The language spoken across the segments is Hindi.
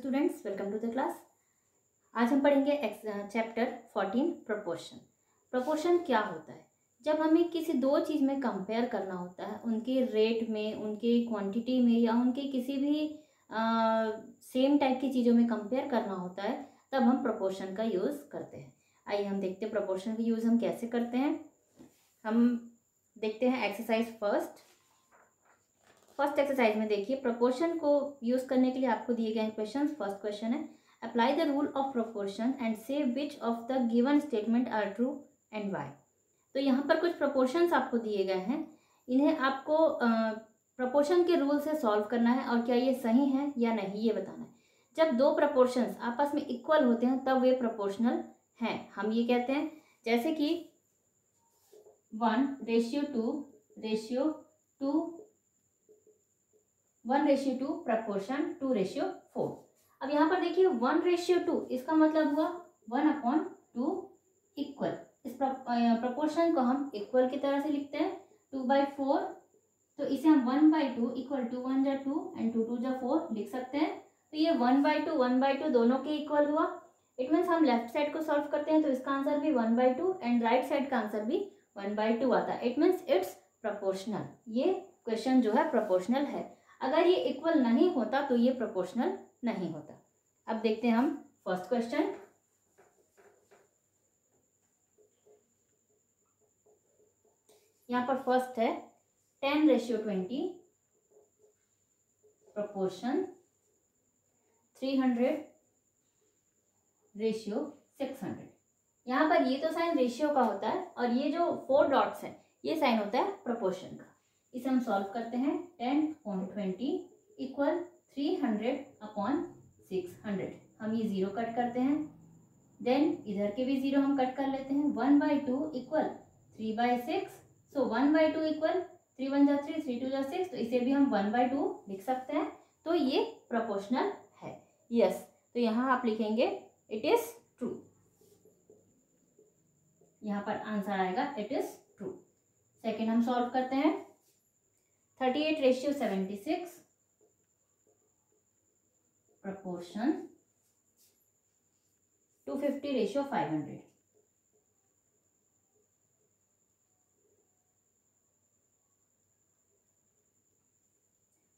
Students, welcome to the class. आज हम पढ़ेंगे चैप्टर 14 प्रोपोर्शन। प्रोपोर्शन क्या होता है? जब हमें किसी दो चीज़ में कंपेयर करना होता है, उनके रेट में, उनके क्वांटिटी में या उनके किसी भी सेम टाइप की चीज़ों में कंपेयर करना होता है, तब हम प्रोपोर्शन का यूज़ करते हैं। आइए हम देखते हैं प्रोपोर्शन का यूज़ हम कैसे करते हैं। हम देखते हैं एक्सरसाइज फर्स्ट एक्सरसाइज में देखिए, प्रोपोर्शन को यूज करने के लिए आपको दिए गए क्वेश्चन। फर्स्ट क्वेश्चन है, apply the rule of proportion and से which of the given statement are true and why. तो यहाँ पर कुछ प्रोपोर्शंस आपको दिए गए हैं, इन्हें आपको प्रोपोर्शन के रूल से सॉल्व करना है और क्या ये सही है या नहीं ये बताना है। जब दो प्रोपोर्शंस आपस में इक्वल होते हैं तब वे प्रोपोर्शनल हैं। हम ये कहते हैं जैसे कि 1:2 प्रपोर्शन 2:4। अब यहाँ पर देखिए 1:2, इसका मतलब हुआ 1/2 इक्वल। इस प्रपोर्शन को हम इक्वल की तरह से लिखते हैं 2/4, तो इसे हम 1/2 इक्वल 2 1 जा 2 एंड 2 2 जा 4 लिख सकते हैं। तो ये 1/2 दोनों के इक्वल हुआ। इट मीन्स हम लेफ्ट साइड को सॉल्व करते हैं तो इसका आंसर भी 1/2 एंड राइट साइड का आंसर भी 1/2 आता है। It means it's proportional. ये क्वेश्चन जो है प्रोपोर्शनल है। अगर ये इक्वल नहीं होता तो ये प्रोपोर्शनल नहीं होता। अब देखते हैं हम फर्स्ट क्वेश्चन। यहाँ पर फर्स्ट है 10:20 प्रोपोर्शन 300:600। यहाँ पर ये तो साइन रेशियो का होता है और ये जो 4 डॉट्स है ये साइन होता है प्रोपोर्शन का। इसे हम सॉल्व करते हैं। 10/20 इक्वल 300/600। हम ये 0 कट करते हैं, देन इधर के भी 0 हम कट कर लेते हैं। 1/2 इक्वल 3/6। सो 1/2 इक्वल 3 1 जा 3 3 2 जा 6, तो इसे भी हम 1/2 लिख सकते हैं। तो ये प्रोपोर्शनल है। यस, तो यहाँ आप लिखेंगे इट इज ट्रू। यहाँ पर आंसर आएगा इट इज ट्रू। सेकेंड हम सॉल्व करते हैं। 38:76 proportion 250:500।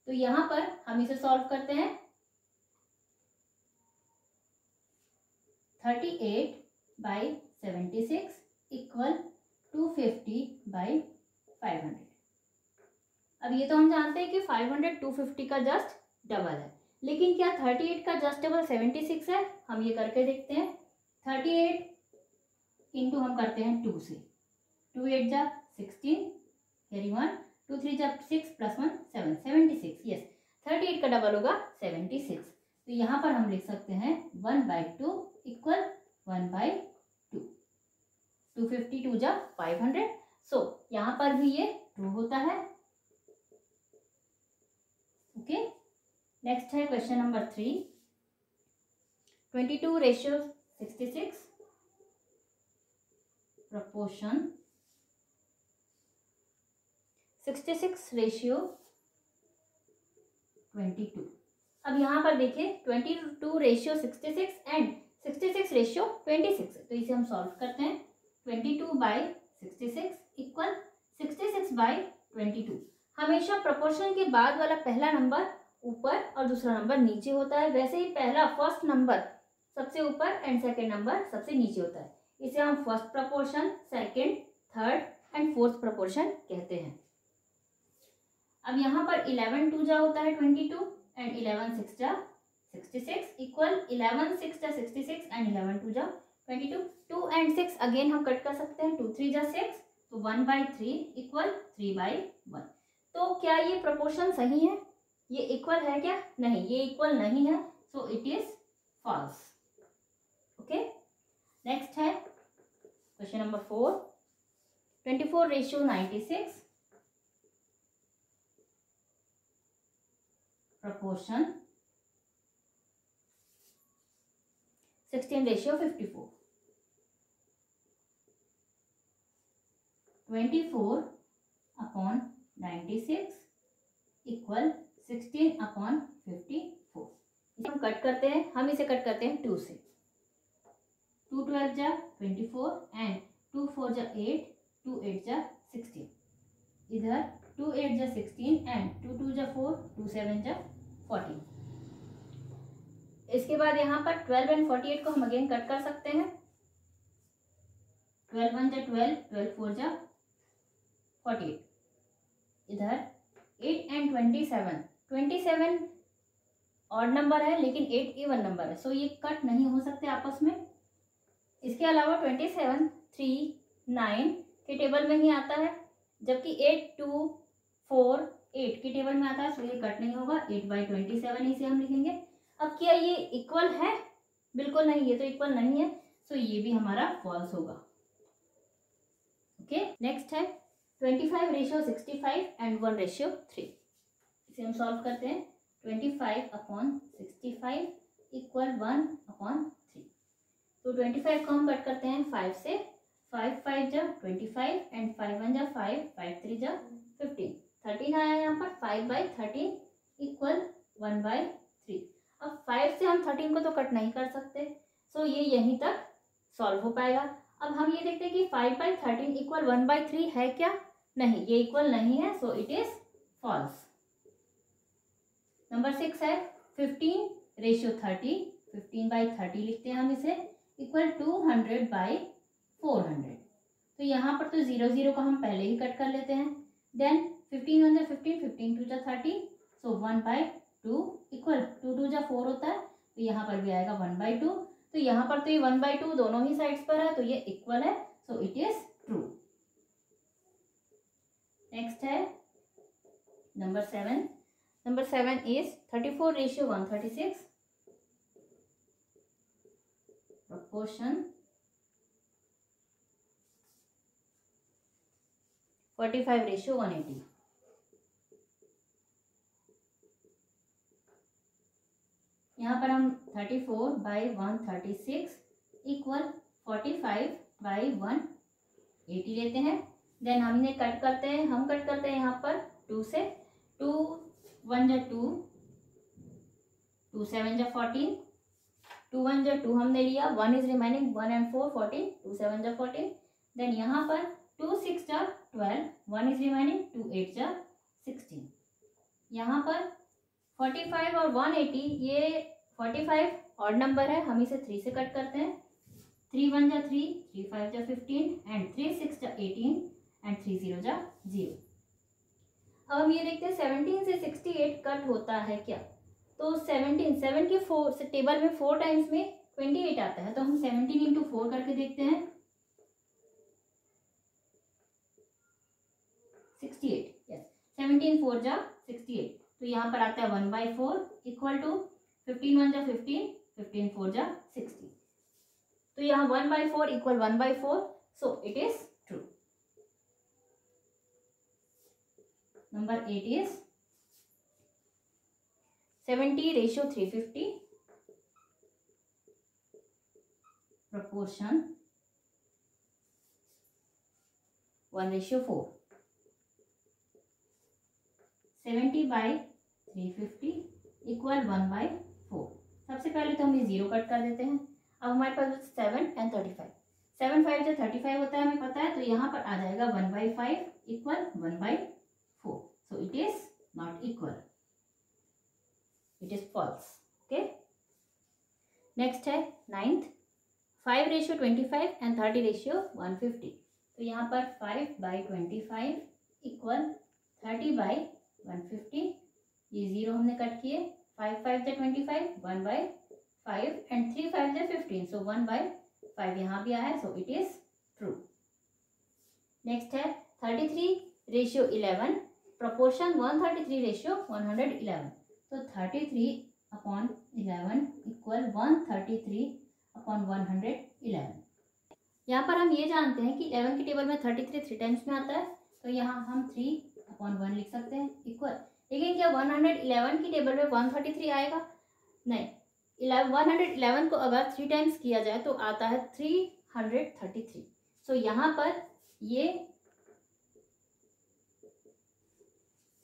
तो यहां पर हम इसे सॉल्व करते हैं। 38/76 इक्वल 250/500। अब ये तो हम जानते हैं कि 500 250 का जस्ट डबल है, लेकिन क्या 38 का जस्ट डबल 76 है? हम ये करके देखते हैं। 38 इंटू हम करते हैं 2 से, 2 8 जा 16, कैरी 1, 2 3 जा 6 + 1 7, 76। यस, 38 का डबल होगा 76। तो यहाँ पर हम लिख सकते हैं 1/2 इक्वल 1/2। 250 2 जा 500। सो यहाँ पर भी ये ट्रू होता है। ओके, नेक्स्ट है क्वेश्चन नंबर 3। 22:66 proportion 66:22। अब यहाँ पर देखिए 22:66 एंड 66:26, तो इसे हम सॉल्व करते हैं। 22/66 इक्वल 66/22। हमेशा प्रोपोर्शन के बाद वाला पहला नंबर ऊपर और दूसरा नंबर नीचे होता है। वैसे ही पहला फर्स्ट नंबर सबसे ऊपर एंड सेकंड नंबर सबसे नीचे होता है। इसे हम first proportion, second, third and fourth proportion कहते हैं। अब यहाँ पर 11 2 जा होता है 22 एंड 11 6 जा 66 इक्वल 11 6 जा 66 एंड 11 2 जा 22। 2 एंड 6 अगेन हम कट कर सकते हैं। 2 3 जा 6, तो 1/3 इक्वल 3/1। तो क्या ये प्रोपोर्शन सही है? ये इक्वल है क्या? नहीं, ये इक्वल नहीं है। So it is false. Okay, next है क्वेश्चन नंबर 4। 24:96 proportion 16:54। 24/96 इक्वल 16/54। इसे हम कट करते हैं, हम इसे कट करते हैं 2 से। 2 12 जा 24 एंड 2 4 जा 8, 2 8 जा 16। इधर 2 8 जा 16 एंड 2 2 जा 4, 2 7 जा 14। इसके बाद यहाँ पर 12 एंड 48 को हम अगेन कट कर सकते हैं। 12 1 जा 12, 12 4 जा 48। इधर 8 एंड 27, 27 ऑड नंबर है लेकिन 8 इवन नंबर है, सो ये कट नहीं हो सकते आपस में। इसके अलावा 27 3 9 के टेबल में ही आता है, जबकि 8 2 4 8 के टेबल में आता है, सो ये कट नहीं होगा। 8/27 इसे हम लिखेंगे। अब क्या ये इक्वल है? बिल्कुल नहीं, ये तो इक्वल नहीं है, सो ये भी हमारा फॉल्स होगा। ओके, नेक्स्ट है 25/65 एंड 1/3। इसे हम सॉल्व करते हैं। 25/65 इक्वल 1/3। तो 25 को हम कट करते हैं 5 से। 5 5 जा 25 एंड 5 1 जा 5, 5 3 जा 15। 13 आया यहाँ पर। 5/13 इक्वल 1/3। अब 5 से हम 13 को तो कट नहीं कर सकते, सो ये यहीं तक सॉल्व हो पाएगा। अब हम ये देखते हैं कि 5/13 इक्वल 1/3 है क्या? नहीं, ये इक्वल नहीं है, so it is false. Number 6 है 15/30। 15/30 लिखते हैं हम इसे, इक्वल 200/400। तो यहाँ पर तो 0 0 को हम पहले ही कट कर लेते हैं। देन 15 1 जा 15, 15 2 जा 30, सो 1/2 इक्वल 2 2 जा 4 होता है, तो यहाँ पर भी आएगा 1/2। तो यहाँ पर तो ये 1/2 दोनों ही साइड्स पर है, तो ये इक्वल है, so it is true. Next है नंबर 7। Number 7 is 34/136 proportion 45/180। यहाँ पर हम 34/136 इक्वल 45/180 लेते हैं। देन हम इन्हें कट करते हैं। हम कट करते हैं यहाँ पर 2 से। 2 1 जा 2, 2 7 जा 14, 2 1 जा 2 हमने लिया, 1 इज रिमाइनिंग, 1 and 4 14, 2 7 जा 14। देन यहाँ पर 2 6 जा 12, 1 इज रिमाइनिंग, 2 8 जा 16। यहाँ पर 45 और 180, ये 45 ऑड नंबर है, हम इसे 3 से कट करते हैं। 3 1 जा 3, 3 5 जा 15 एंड 3 6 जा 18 एंड 3 0 जा 0। अब हम ये देखते हैं 17 से 68 कट होता है क्या? तो 17 7 के 4 टेबल में 4 टाइम्स में 28 आता है, तो हम 17 इंटू 4 करके देखते हैं। 68, यस, 17 4 जा 68, तो यहाँ पर आता है 1/4 इक्वल टू 15 1 जा 15, 15 4 जा 60। तो यहाँ 1/4 equal 1/4, so it is true. Number 8 is 70/350 proportion 1/4। 70/350 equal 1/4। सबसे पहले तो हम ये 0 कट कर देते हैं। अब हमारे पास 7 एंड 35, 7 5 जो 35 होता है, हमें पता है, तो यहाँ पर आ जाएगा 1/5 equal 1/4, so it is not equal, it is false. Okay, next है 9th 5/25 एंड 30/150। तो यहाँ पर 5/25 इक्वल 30/150। ये 0 हमने कट किए। 5 5 जा 25, 1/5 एंड 3 5 जा 15, सो 1/5 यहाँ भी आया, सो इट इज ट्रू। नेक्स्ट है 33/11 proportion 133/111। तो 33/11 इक्वल 133/111। यहाँ पर हम ये जानते हैं कि 11 के टेबल में 33 3 टाइम्स में आता है, तो यहाँ हम 3/1 लिख सकते हैं इक्वल। लेकिन क्या 111 की टेबल में 133 आएगा? नहीं, 111 को अगर 3 टाइम्स किया जाए तो आता है 333। सो यहाँ पर ये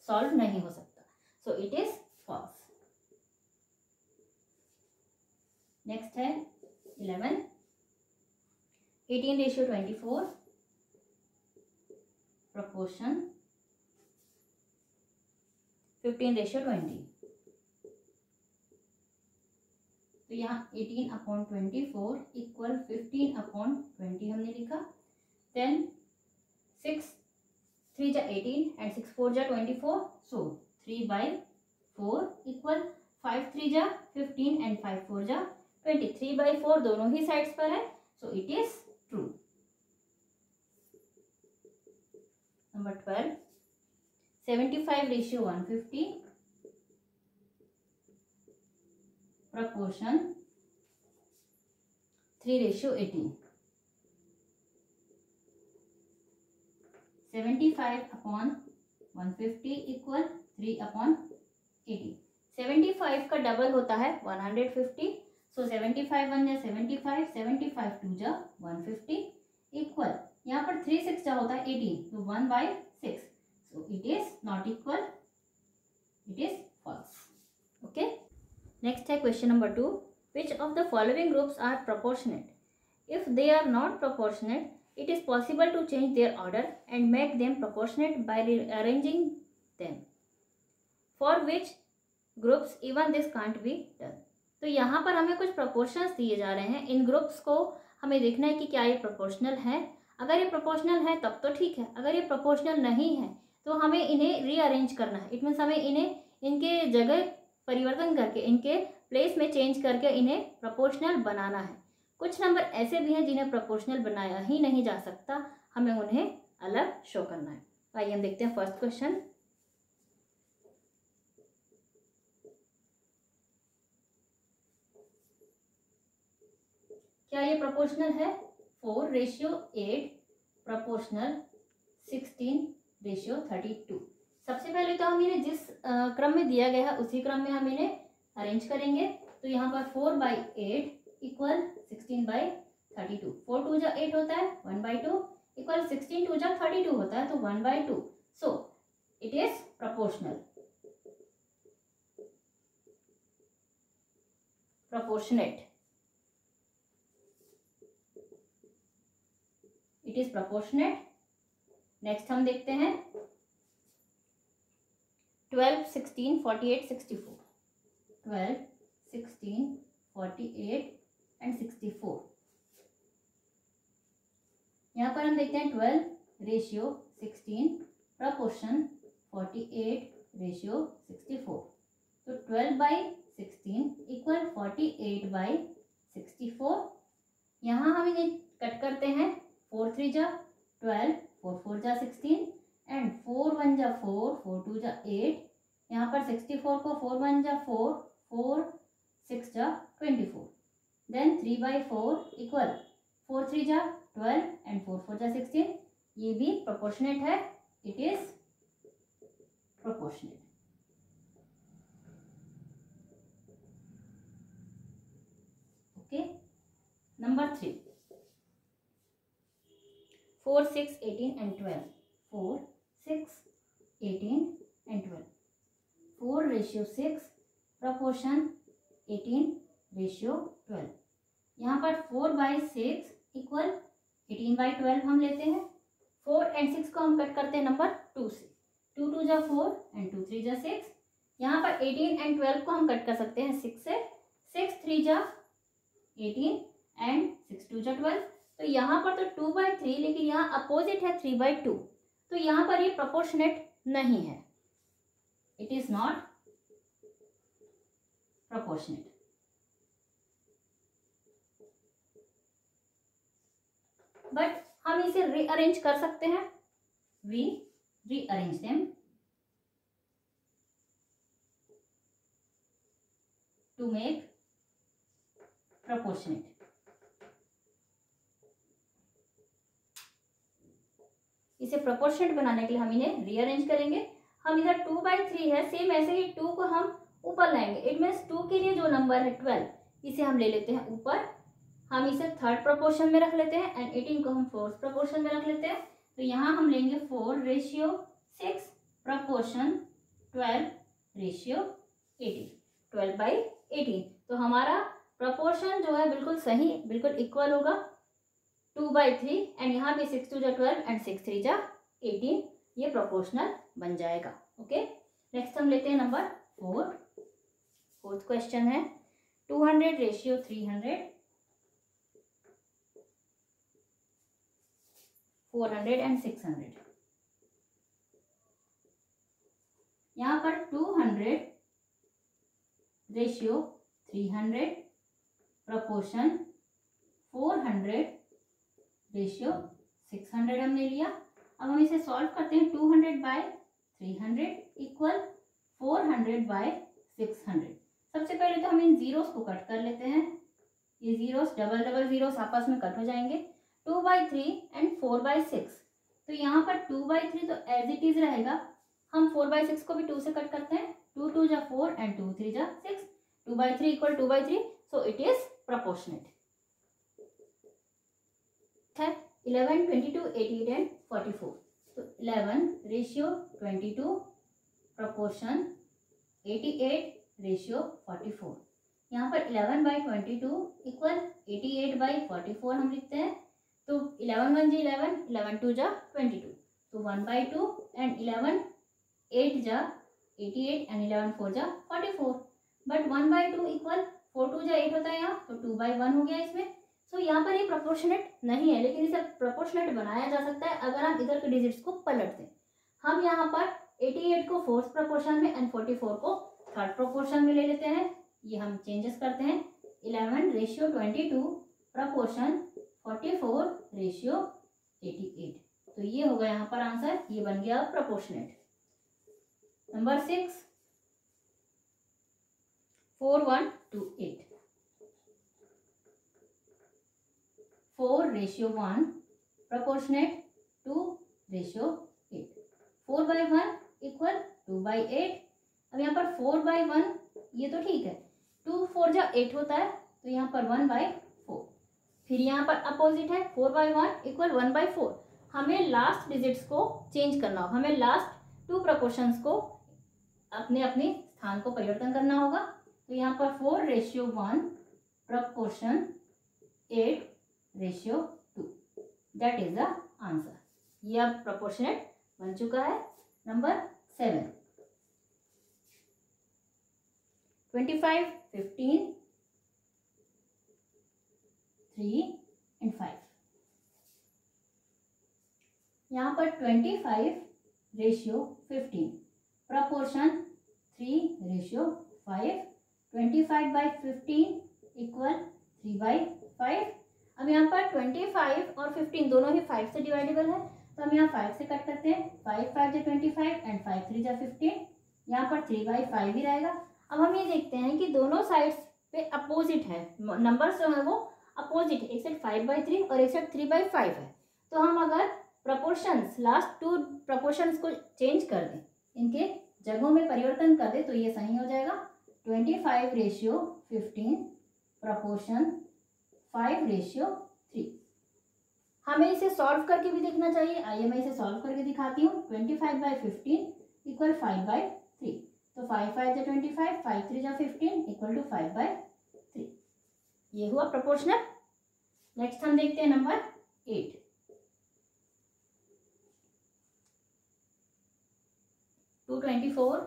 सॉल्व नहीं हो सकता, so it is false. Next है 11, 18:24 proportion 15:20। तो यहाँ 18/24 इक्वल 15/20 हमने लिखा। देन 6 3 जा 18 एंड 6 4 जा 24, सो 3/4 इक्वल 5 3 जा 15 एंड 5 4 जा 20। 3/4 दोनों ही साइड्स पर है, so it is true. Number 12, 75:150 proportion 3:18। 75/150 equal 3/18। 75 का डबल होता है 150, सो 75 1 जा 75, 75 2 जा 150 इक्वल, यहाँ पर 3 6 जा होता है 18, तो 1/6, so it is not equal, it is false. Okay, next है question number 2, which of the following groups are proportionate? If they are not proportionate, it is possible to change their order and make them proportionate by rearranging them, for which groups even this can't be done। तो यहाँ पर हमें कुछ proportions दिए जा रहे हैं, इन ग्रुप्स को हमें देखना है कि क्या ये प्रोपोर्शनल है। अगर ये प्रोपोर्शनल है तब तो ठीक है, अगर ये प्रोपोर्शनल नहीं है तो हमें इन्हें रीअरेंज करना है। इट मीन्स हमें इन्हें इनके जगह परिवर्तन करके, इनके प्लेस में चेंज करके इन्हें प्रोपोर्शनल बनाना है। कुछ नंबर ऐसे भी हैं जिन्हें प्रोपोर्शनल बनाया ही नहीं जा सकता, हमें उन्हें अलग शो करना है। आइए हम देखते हैं फर्स्ट क्वेश्चन। क्या ये प्रोपोर्शनल है? 4:8 प्रोपोर्शनल 16:32। सबसे पहले तो हम इन्हें जिस क्रम में दिया गया है उसी क्रम में हम इन्हें अरेंज करेंगे। तो यहाँ पर 4/8 इक्वल 16/32। 4 2 जा 8 होता है, 1/2 इक्वल 16 2 जा 32 होता है, तो 1/2, सो it is proportional, proportionate, it is proportionate. Next हम देखते हैं 12 16 48 64। 12 16 48 एंड 64। यहाँ पर हम देखते हैं 12:16 proportion 48:64। तो 12/16 इक्वल 48/64। यहाँ हम इन्हें कट करते हैं, 4 3 जा 12, 4 4 जा 16 एंड 4 1 जा 4, 4 2 जा 8। यहाँ पर 64 को 4 1 जा 4, 4 6 जा 24। देन 3/4 इक्वल 4 3 जा 12 एंड 4 4 जा 16। ये भी प्रोपोर्शनेट है, it is proportionate. Okay, number 3, 4 6 18 and 12। 4 6 18 and 12। 4:6 proportion 18:12। यहाँ पर 4/6 इक्वल 18/12 हम लेते हैं। 4 एंड 6 को हम कट करते हैं नंबर 2 से। 2 2 जा 4 एंड 2 3 जा 6। यहाँ पर 18 एंड 12 को हम कट कर सकते हैं 6 से। 6 3 जा 18 एंड 6 2 जा 12। तो यहाँ पर तो 2/3, लेकिन यहाँ अपोजिट है 3/2, तो यहाँ पर ये प्रोपोर्शनेट नहीं है, it is not proportionate. But हम इसे रीअरेंज कर सकते हैं, we rearrange them to make proportionate. इसे प्रोपोर्शनेट बनाने के लिए हम इन्हें रीअरेंज करेंगे। हम इधर 2/3 है, सेम ऐसे ही 2 को हम ऊपर लाएंगे। इट मीन्स 2 के लिए जो नंबर है 12, इसे हम ले लेते हैं ऊपर, हम इसे थर्ड प्रोपोर्शन में रख लेते हैं एंड 18 को हम फोर्थ प्रोपोर्शन में रख लेते हैं। तो यहाँ हम लेंगे 4:6 प्रोपोर्शन 12:18, 12/18। तो हमारा प्रपोर्शन जो है बिल्कुल सही, बिल्कुल इक्वल होगा 2/3 एंड यहाँ पे 6 2 जा 12 एंड 6 3 जा 18, ये प्रोपोर्शनल बन जाएगा। ओके, नेक्स्ट हम लेते हैं नंबर 4। फोर्थ क्वेश्चन है 200 रेशियो 300, 400 एंड 600। यहाँ पर 200 रेशियो 300 प्रपोर्शन 400 रेशियो 600 हमने लिया। अब हम इसे सॉल्व करते हैं। 200/300 इक्वल 400/600। सबसे पहले तो हम इन जीरोस को कट कर लेते हैं। ये जीरोस डबल डबल जीरोस आपस में कट हो जाएंगे। 2/3 एंड 4/6, तो यहाँ पर 2/3 तो एज इट इज रहेगा। हम 4/6 को भी 2 से कट करते हैं। 2 2 जा 4 एंड 2 3 जा 6, 2/3 equal 2/3, so it is proportionate है। 11 22 88 एंड 44, तो 11 रेशियो 22 प्रोपोर्शन 88 रेशियो 44। यहाँ पर 11/22 इक्वल 88/44 हम लिखते हैं। तो 11 1 जा 11, 11 2 जा 22, तो 1/2 एंड 11 8 जा 88 एंड 11 4 जा 44। बट 1/2 इक्वल 4 2 जा 8 होता है यहाँ, तो 2/1 हो गया इसमें। सो यहाँ पर ये प्रोपोर्शनेट नहीं है, लेकिन इसे प्रोपोर्शनेट बनाया जा सकता है अगर हम इधर के डिजिट्स को पलट दें। हम यहाँ पर 88 को फोर्थ प्रोपोर्शन में एंड 44 को थर्ड प्रोपोर्शन में ले लेते हैं। ये हम चेंजेस करते हैं। 11 रेशियो 22 प्रोपोर्शन 44 रेशियो 88, तो ये होगा यहाँ पर आंसर, ये बन गया proportionate. Number 6 4 1 2 8, 4 ratio 1 proportionate 2 ratio 8, 4/1 equal 2/8। अब यहाँ पर 4/1 ये तो ठीक है, 2 4 जा 8 होता है, तो यहाँ पर 1/4। फिर यहाँ पर अपोजिट है 4/1 इक्वल 1/4। हमें लास्ट डिजिट्स को चेंज करना होगा, हमें लास्ट 2 प्रोपोर्शंस को अपने अपने स्थान को परिवर्तन करना होगा। तो यहाँ पर 4 ratio 1 proportion 8 ratio 2, that is the answer. ये अब प्रोपोर्शनेट बन चुका है। Number 7 25 15 3 and 5। यहाँ पर 25 रेशियो 15 प्रोपोर्शन 3 रेशियो 5, 25/15 इक्वल 3/5। अब यहाँ पर 25 और 15 दोनों ही 5 से डिवाइडेबल है, तो हम यहाँ 5 से कट करते हैं। 5 5 जा 25 एंड 5 3 जा 15, यहाँ पर 3/5 ही रहेगा। अब हम ये देखते हैं कि दोनों साइड्स पे अपोजिट है, नंबर्स जो है वो अपोजिट है। एक साइड 5/3 और एक साइड 3/5 है। तो हम अगर प्रपोर्शंस लास्ट 2 प्रपोर्शंस को चेंज कर दें, इनके जगहों में परिवर्तन कर दें, तो ये सही हो जाएगा। 25 रेशियो 15 प्रपोर्शन 5 रेशियो 3। हमें इसे सॉल्व करके भी देखना चाहिए। आइए मैं इसे सॉल्व करके दिखाती हूँ। 25/15 इक्वल 5/3, तो 5 5 जा 25, 5 3 जा 15 इक्वल टू 5/3। ये हुआ प्रोपोर्शनल। नेक्स्ट हम देखते हैं नंबर 8। 224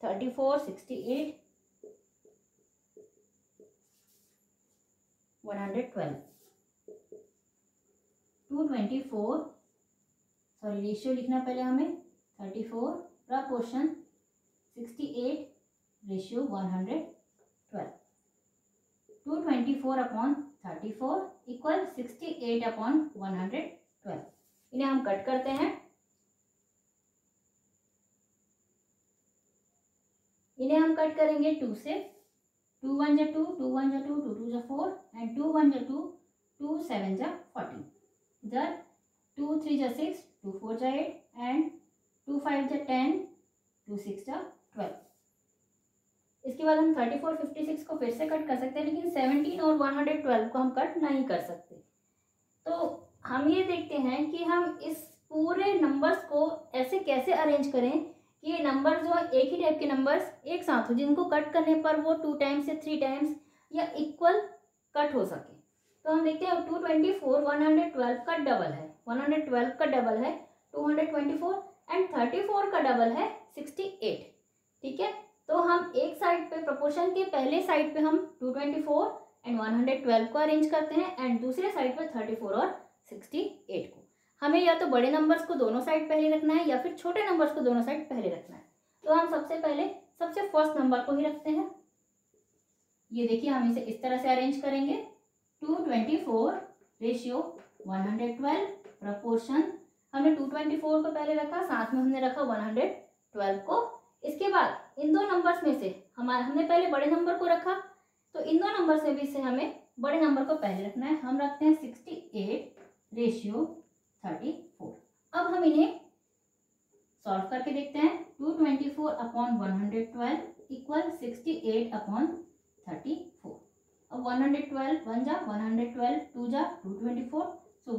34 68 112। 224 सॉरी रेशियो लिखना पहले हमें। 34 प्रपोर्शन 68 रेशियो 112। 224/34 इक्वल 68/112। इन्हें हम कट करते हैं। इन्हें हम कट करेंगे 2 से। 2 1 जा 2, 2 1 जा 2, 2 2 जा 4 एंड 2 1 जा 2, 2 7 जा 14। इधर 2 3 जा 6, 2 4 जा 8 एंड 2 5 जा 10, 2 6 जा 12। इसके बाद हम 34 56 को फिर से कट कर सकते हैं, लेकिन 17 और 112 को हम कट नहीं कर सकते। तो हम ये देखते हैं कि हम इस पूरे नंबर्स को ऐसे कैसे अरेंज करें कि ये नंबर जो एक ही टाइप के नंबर्स एक साथ हो, जिनको कट करने पर वो 2 टाइम्स या 3 टाइम्स या इक्वल कट हो सके। तो हम देखते हैं 224 112 का डबल है, 112 का डबल है 224 एंड 34 का डबल है 68। ठीक है, तो हम एक साइड पे प्रोपोर्शन के पहले साइड पे हम 224 एंड 112 को अरेंज करते हैं एंड दूसरे साइड पे 34 और 68 को। हमें या तो बड़े नंबर्स को दोनों साइड पहले रखना है या फिर छोटे नंबर्स को दोनों साइड पहले रखना है। तो हम सबसे पहले सबसे फर्स्ट नंबर को ही रखते हैं। ये देखिए, हम इसे इस तरह से अरेंज करेंगे 224 रेशियो 112 प्रोपोर्शन। हमने 224 को पहले रखा, साथ में हमने रखा 112 को। इसके बाद इन दो नंबर्स में से हमने पहले बड़े नंबर को रखा, तो इन दो नंबर से भी से हमें बड़े नंबर को पहले रखना है। हम रखते हैं 68 रेशियो 34। अब हम इन्हें सॉल्व करके देखते हैं। 224 अपॉन 112 इक्वल 68 अपॉन 34। अब 112 1 जा 112, 2 जा 224, सो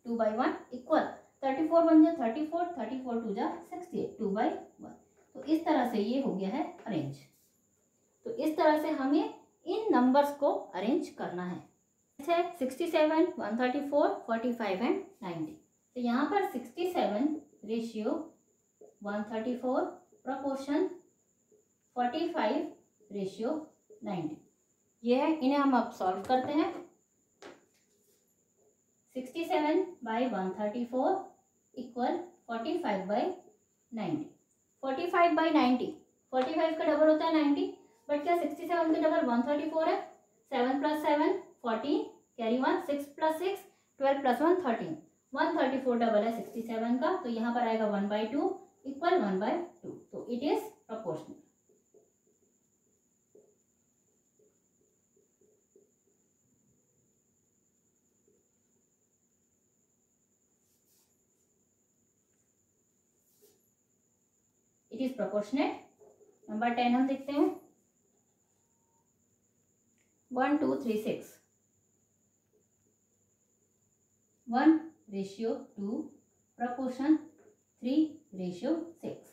2 by 1 इक्वल 34 1 जा 34, 34 2 जा 68, 2 by 1। तो इस तरह से ये हो गया है अरेंज। तो इस तरह से हमें इन नंबर्स को अरेंज करना है। 67 134 45 एंड 90। तो यहाँ पर 67 रेशियो 134 प्रोपोर्शन 45 रेशियो 90 ये है। इन्हें हम अब सॉल्व करते हैं। 67 बाई 134 इक्वल 45 बाई 90। 45 बाई 90, 45 का डबल होता है 90, बट क्या 67 का डबल 134 है। 7 + 7 14, कैरी 1, 6 + 6 12 + 1 13, 134 डबल है 67 का, तो यहाँ पर आएगा 1/2 इक्वल 1/2। तो it is proportional. It is proportionate. Number 10 हम देखते हैं। 1 2 3 6 1 रेशियो 2 प्रोपोर्शन 3 रेशियो 6।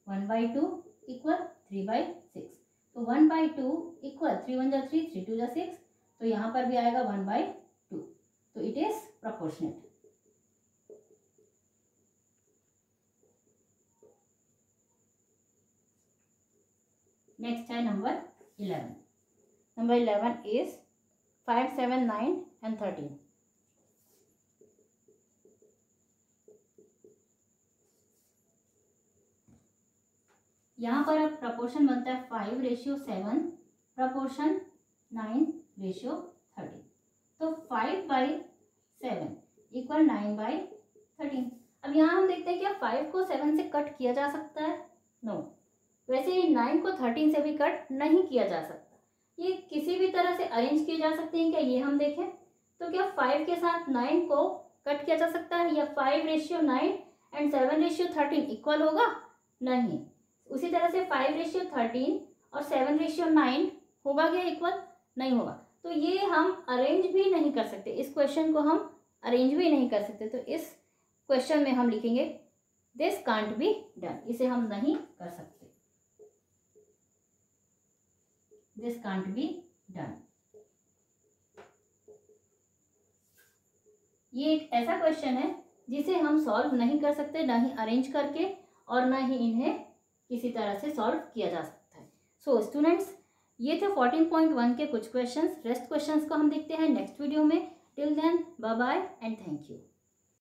1/2 इक्वल 3/6। तो 1/2 इक्वल 3 1 जा 3, 3 2 जा 6, तो यहाँ पर भी आएगा 1/2। तो इट इज प्रोपोर्शनेट। नेक्स्ट है नंबर 11। Number 11 is 5 7 9 and 13। यहाँ पर अब प्रपोर्शन बनता है 5 रेशियो 7 प्रपोर्शन 9 रेशियो 13। तो 5/7 इक्वल 9/13। अब यहाँ हम देखते हैं क्या 5 को 7 से कट किया जा सकता है? नो। वैसे ही 9 को 13 से भी कट नहीं किया जा सकता। ये किसी भी तरह से अरेंज किए जा सकते हैं क्या, ये हम देखें। तो क्या 5 के साथ 9 को कट किया जा सकता है, या 5 रेशियो 9 एंड 7 रेशियो 13 इक्वल होगा? नहीं। उसी तरह से 5 रेशियो 13 और 7 रेशियो 9 होगा क्या इक्वल? नहीं होगा। तो ये हम अरेंज भी नहीं कर सकते, इस क्वेश्चन को हम अरेंज भी नहीं कर सकते। तो इस क्वेश्चन में हम लिखेंगे दिस कांट बी डन, इसे हम नहीं कर सकते। This can't be done. ये एक ऐसा क्वेश्चन है जिसे हम सॉल्व नहीं कर सकते, ना ही अरेंज करके और ना ही इन्हें किसी तरह से सॉल्व किया जा सकता है। सो स्टूडेंट्स, ये थे 14.1 के कुछ क्वेश्चंस। रेस्ट क्वेश्चंस को हम देखते हैं नेक्स्ट वीडियो में। Till then bye bye and thank you.